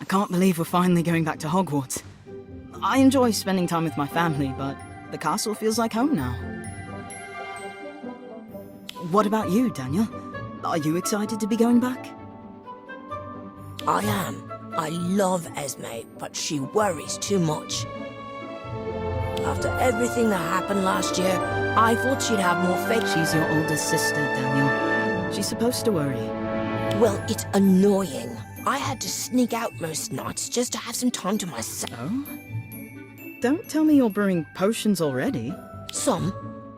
can't believe we're finally going back to Hogwarts. I enjoy spending time with my family, but the castle feels like home now. What about you, Daniel? Are you excited to be going back? I am. I love Esme, but she worries too much. After everything that happened last year, I thought she'd have more faith. She's your oldest sister, Daniel. She's supposed to worry. Well, it's annoying. I had to sneak out most nights just to have some time to myself. Oh? Don't tell me you're brewing potions already. Some.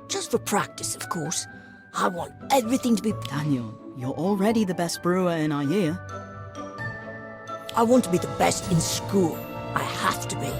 Just for practice, of course. I want everything to be... Daniel, you're already the best brewer in our year. I want to be the best in school. I have to be.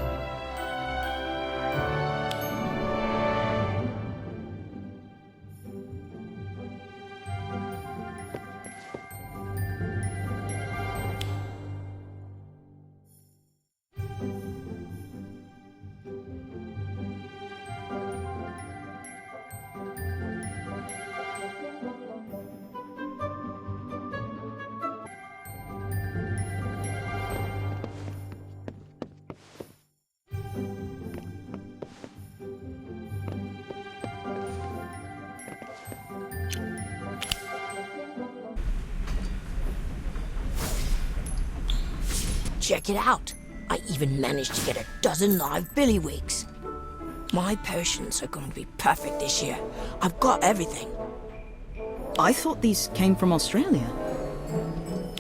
Check it out. I even managed to get a dozen live billywigs. My potions are going to be perfect this year. I've got everything. I thought these came from Australia.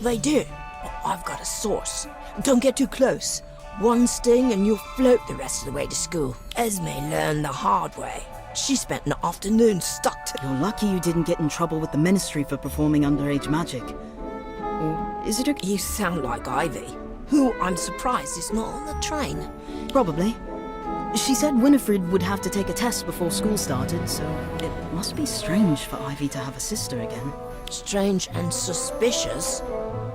They do, but I've got a source. Don't get too close. One sting and you'll float the rest of the way to school. Esme learned the hard way. She spent an afternoon stuck to... You're lucky you didn't get in trouble with the Ministry for performing underage magic. Or is it a... You sound like Ivy, who I'm surprised is not on the train. Probably. She said Winifred would have to take a test before school started, so it must be strange for Ivy to have a sister again. Strange and suspicious?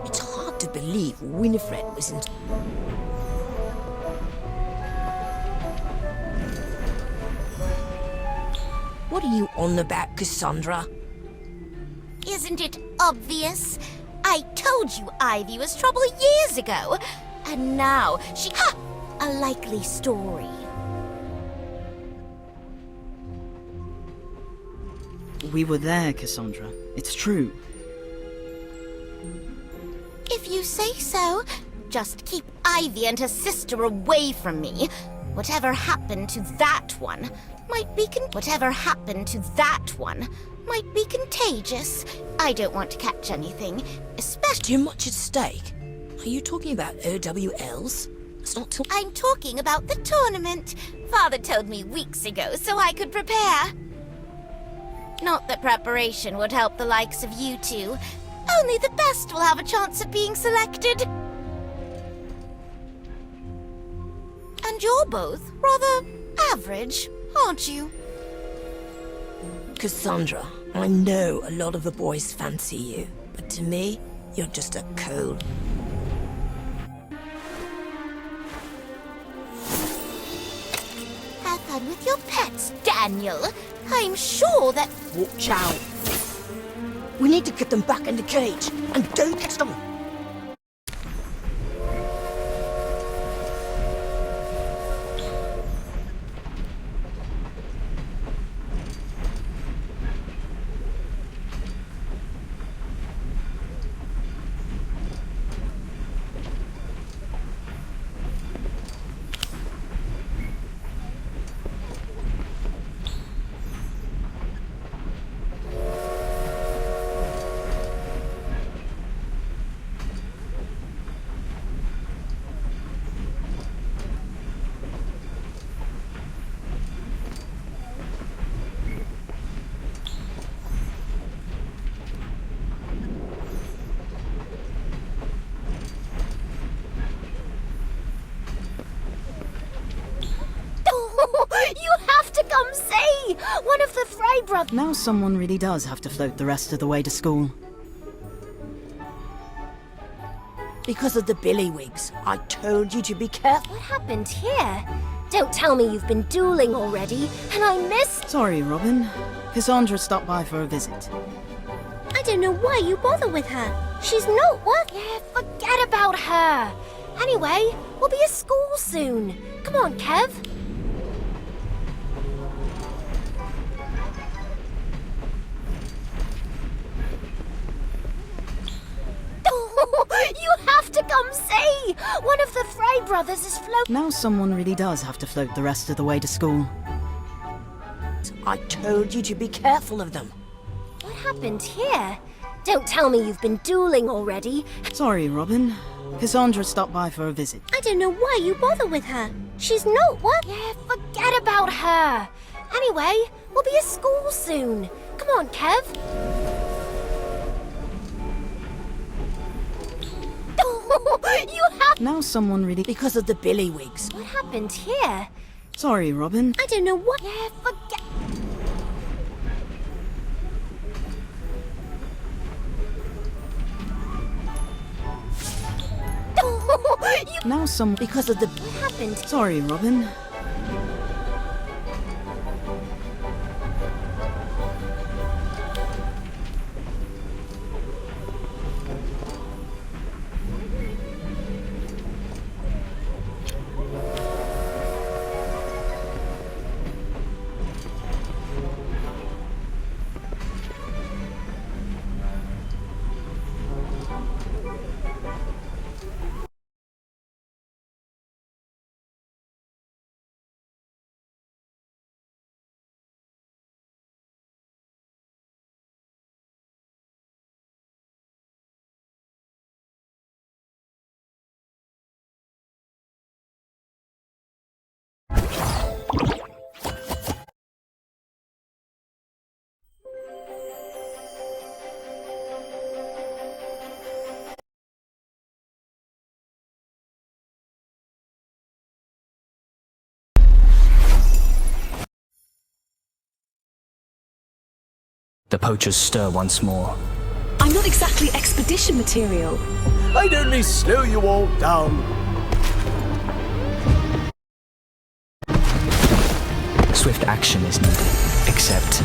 It's hard to believe Winifred was in... What are you on about, Cassandra? Isn't it obvious? I told you Ivy was trouble years ago. And now she... Ha! A likely story. We were there, Cassandra. It's true. If you say so, just keep Ivy and her sister away from me. Whatever happened to that one might be contagious. I don't want to catch anything, especially... Too much at stake? Are you talking about OWLs? It's not till... I'm talking about the tournament. Father told me weeks ago so I could prepare. Not that preparation would help the likes of you two. Only the best will have a chance of being selected. And you're both rather average, aren't you? Cassandra, I know a lot of the boys fancy you, but to me, you're just a cold... Have fun with your pets, Daniel. I'm sure that... Watch out. We need to get them back in the cage, and don't touch them. You have to come see! One of the Frey brothers... Now someone really does have to float the rest of the way to school. Because of the billywigs, I told you to be careful. What happened here? Don't tell me you've been dueling already, and I missed... Sorry, Robin. Cassandra stopped by for a visit. I don't know why you bother with her. She's not worth... Yeah, forget about her. Anyway, we'll be at school soon. Come on, Kev. You have to come see! One of the Frey brothers is floating. Now someone really does have to float the rest of the way to school. I told you to be careful of them. What happened here? Don't tell me you've been dueling already. Sorry, Robin. Cassandra stopped by for a visit. I don't know why you bother with her. She's not what? Yeah, forget about her. Anyway, we'll be at school soon. Come on, Kev. You have... Now someone really... Because of the billywigs. What happened here? Sorry, Robin. I don't know what... Yeah, forget... Now some... Because of the... What happened? Sorry, Robin. The poachers stir once more. I'm not exactly expedition material. I'd only slow you all down. Swift action is needed, except...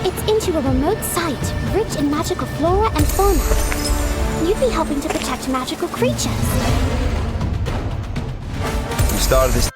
It's into a remote site, rich in magical flora and fauna. You'd be helping to protect magical creatures. We started this...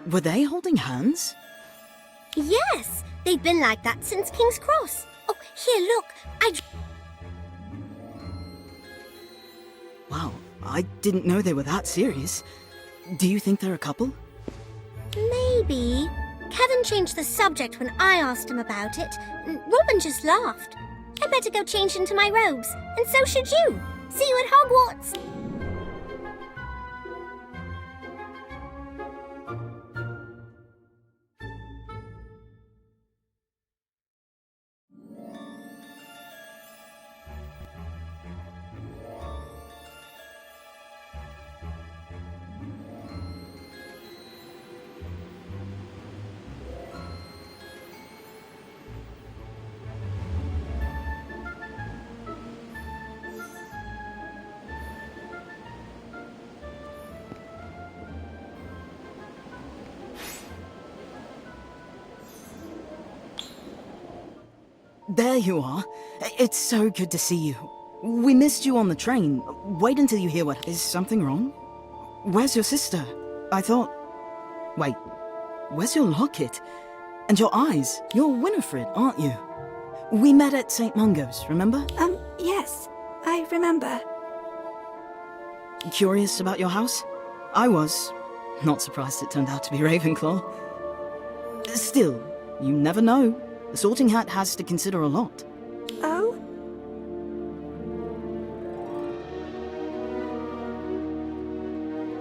Were they holding hands? Yes, they've been like that since King's Cross. Oh, here, look, Wow, I didn't know they were that serious. Do you think they're a couple? Maybe. Kevin changed the subject when I asked him about it. Robin just laughed. I better go change into my robes, and so should you. See you at Hogwarts. There you are. It's so good to see you. We missed you on the train. Wait until you hear what... Is something wrong? Where's your sister? I thought... Wait, where's your locket? And your eyes? You're Winifred, aren't you? We met at St. Mungo's, remember? Yes, I remember. Curious about your house? I was. Not surprised it turned out to be Ravenclaw. Still, you never know. The Sorting Hat has to consider a lot. Oh?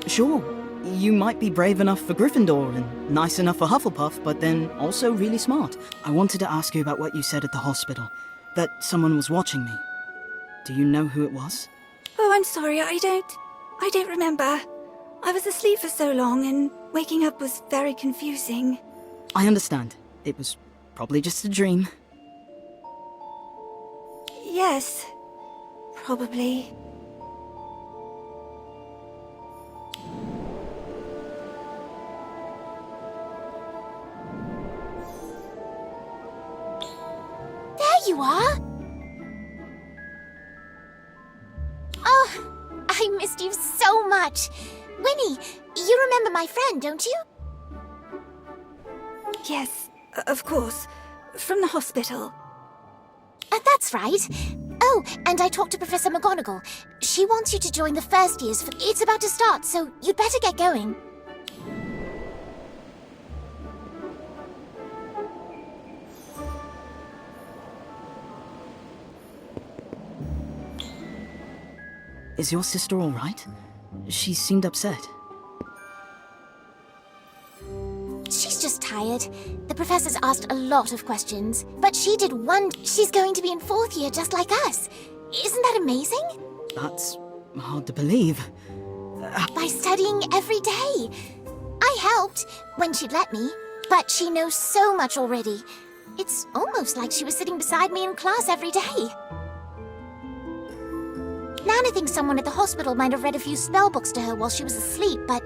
Sure, you might be brave enough for Gryffindor and nice enough for Hufflepuff, but then also really smart. I wanted to ask you about what you said at the hospital, that someone was watching me. Do you know who it was? Oh, I'm sorry, I don't remember. I was asleep for so long, and waking up was very confusing. I understand. It was probably just a dream. Yes, probably. There you are! Oh, I missed you so much. Winnie, you remember my friend, don't you? Yes, of course. From the hospital. That's right. Oh, and I talked to Professor McGonagall. She wants you to join the first years. It's about to start, so you'd better get going. Is your sister all right? She seemed upset. She's just tired. The professor's asked a lot of questions, but she did one. She's going to be in 4th year just like us. Isn't that amazing? That's hard to believe. By studying every day. I helped when she'd let me, but she knows so much already. It's almost like she was sitting beside me in class every day. Nana thinks someone at the hospital might have read a few spell books to her while she was asleep, but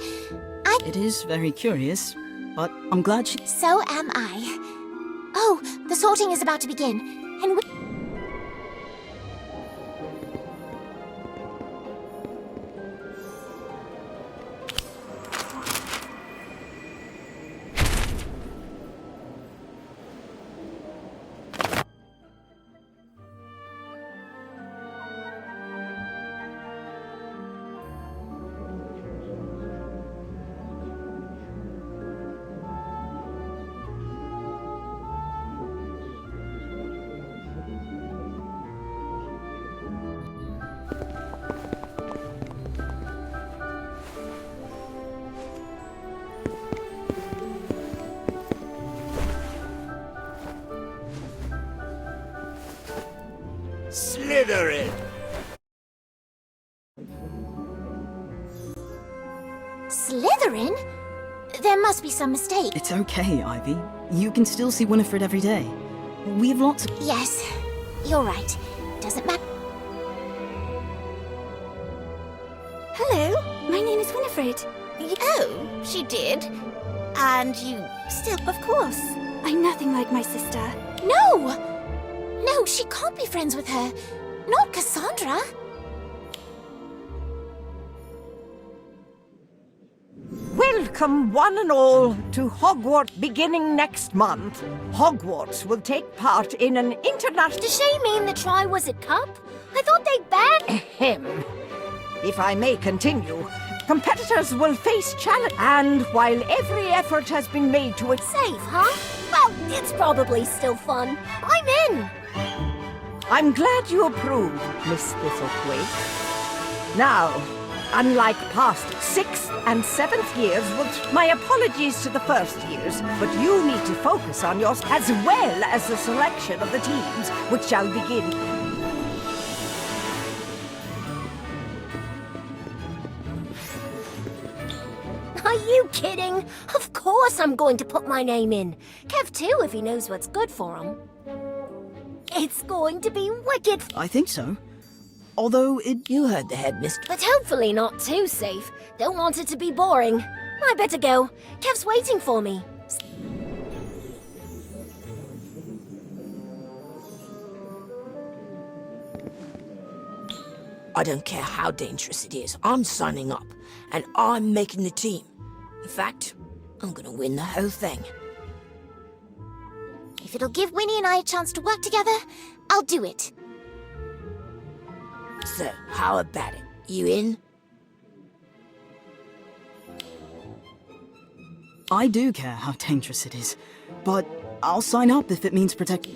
It is very curious, but I'm glad she... so am I. Oh, the sorting is about to begin, and we... Slytherin! Slytherin? There must be some mistake. It's okay, Ivy. You can still see Winifred every day. We have lots of... Yes, you're right. Doesn't matter. Hello, my name is Winifred. Oh, she did? And you still... Of course. I'm nothing like my sister. No! No, she can't be friends with her. Not Cassandra. Welcome, one and all, to Hogwarts beginning next month. Hogwarts will take part in an international... Does she mean the Triwizard Cup? I thought they banned... Ahem. If I may continue, competitors will face challenge... And while every effort has been made to... Safe, huh? Well, it's probably still fun. I'm in! I'm glad you approve, Miss Thistlethwaite. Now, unlike past 6th and 7th years, my apologies to the first years, but you need to focus on yours as well as the selection of the teams, which shall begin. Are you kidding? Of course I'm going to put my name in. Kev too, if he knows what's good for him. It's going to be wicked. I think so. Although it... You heard the headmistress. But hopefully not too safe. Don't want it to be boring. I better go. Kev's waiting for me. I don't care how dangerous it is. I'm signing up, and I'm making the team. In fact, I'm gonna win the whole thing. If it'll give Winnie and I a chance to work together, I'll do it. So, how about it? You in? I do care how dangerous it is, but I'll sign up if it means protect...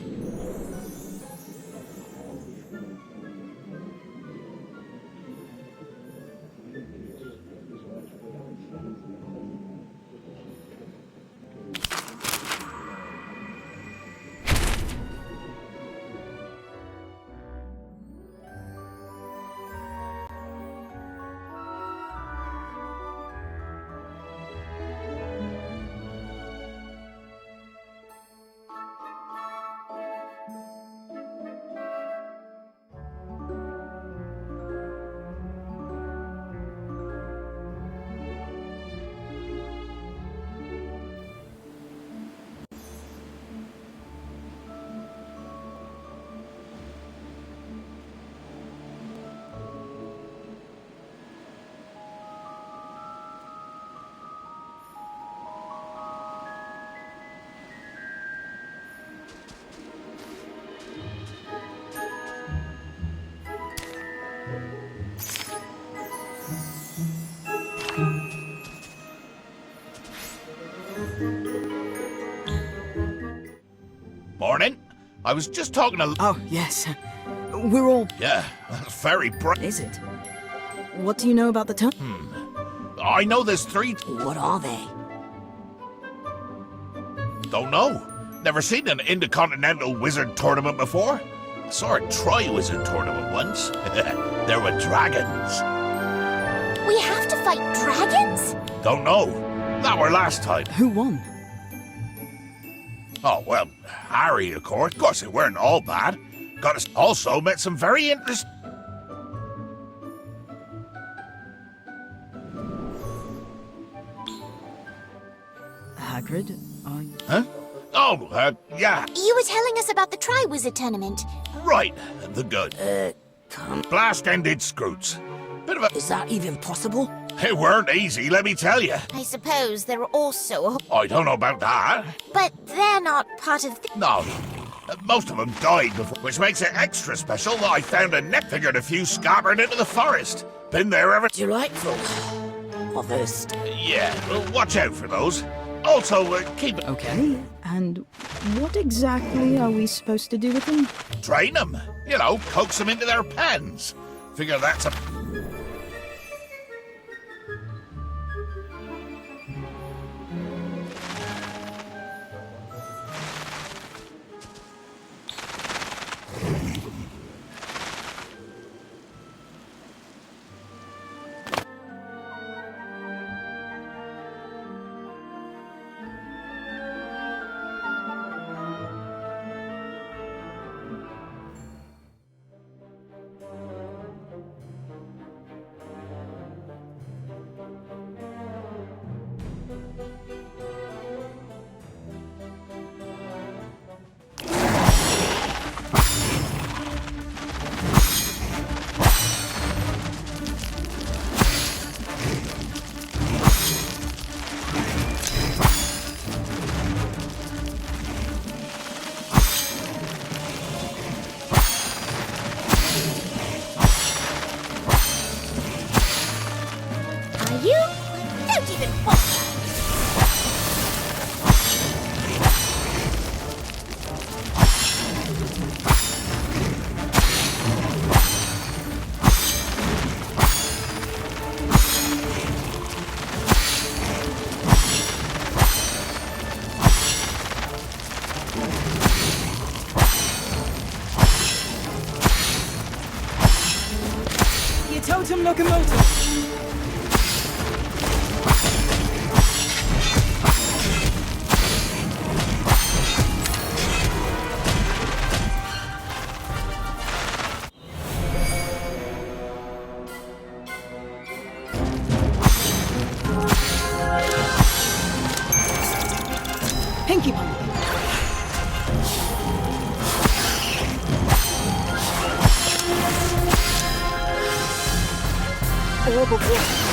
I was just talking to... Oh, yes. We're all... Yeah, that's very bright. Is it? What do you know about the turn? I know there's 3... What are they? Don't know. Never seen an intercontinental wizard tournament before. Saw a tri-wizard tournament once. There were dragons. We have to fight dragons? Don't know. That were last time. Who won? Oh, well, Harry, of course. Of course, they weren't all bad. Got us also met some very interesting... Hagrid, Huh? Oh, yeah, You were telling us about the Tri-Wizard tournament. right. The good. Come. Blast-ended Scroots. Bit of a... Is that even possible? It weren't easy, let me tell you. I suppose there are also I don't know about that. But they're not part of the... No. Most of them died before, which makes it extra special that I found a net figured a few scattered into the forest. Been there ever... Delightful. Others. Yeah, well, watch out for those. Also, keep... Okay, and what exactly are we supposed to do with them? Train them. You know, coax them into their pens. Figure that's a... you? Don't even bother. Your totem locomotive! Pinky Pie. Orb of water.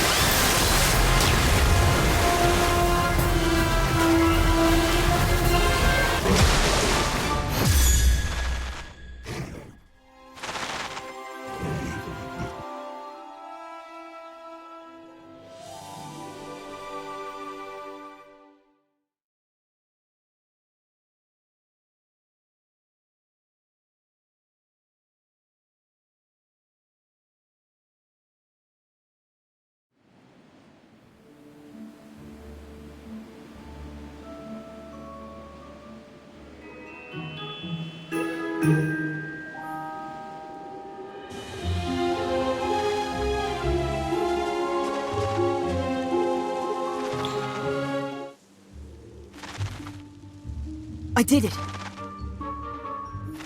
I did it.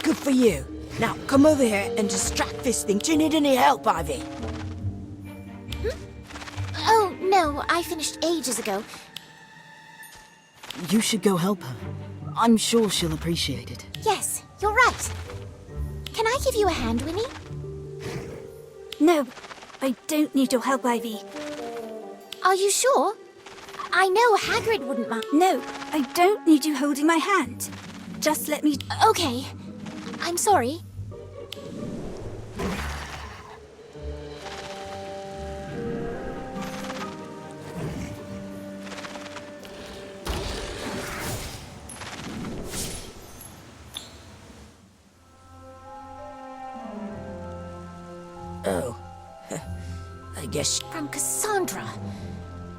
Good for you. Now, come over here and distract this thing. Do you need any help, Ivy? Oh, no, I finished ages ago. You should go help her. I'm sure she'll appreciate it. Yes, you're right. Can I give you a hand, Winnie? No, I don't need your help, Ivy. Are you sure? I know Hagrid wouldn't mind. No, I don't need you holding my hand. Just let me... Okay. I'm sorry. I guess From Cassandra.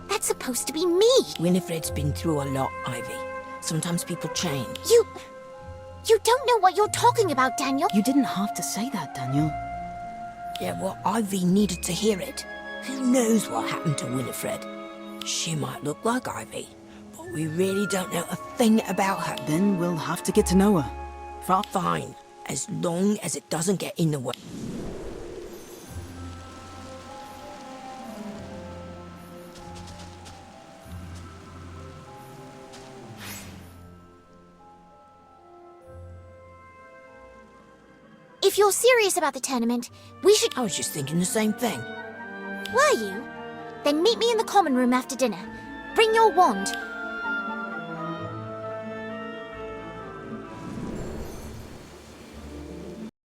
That's supposed to be me. Winifred's been through a lot, Ivy. Sometimes people change. You don't know what you're talking about, Daniel. You didn't have to say that, Daniel. Yeah, well, Ivy needed to hear it. Who knows what happened to Winifred? She might look like Ivy, but we really don't know a thing about her. Then we'll have to get to know her. Fine, as long as it doesn't get in the way. If you're serious about the tournament, we should... I was just thinking the same thing. Were you? Then meet me in the common room after dinner. Bring your wand.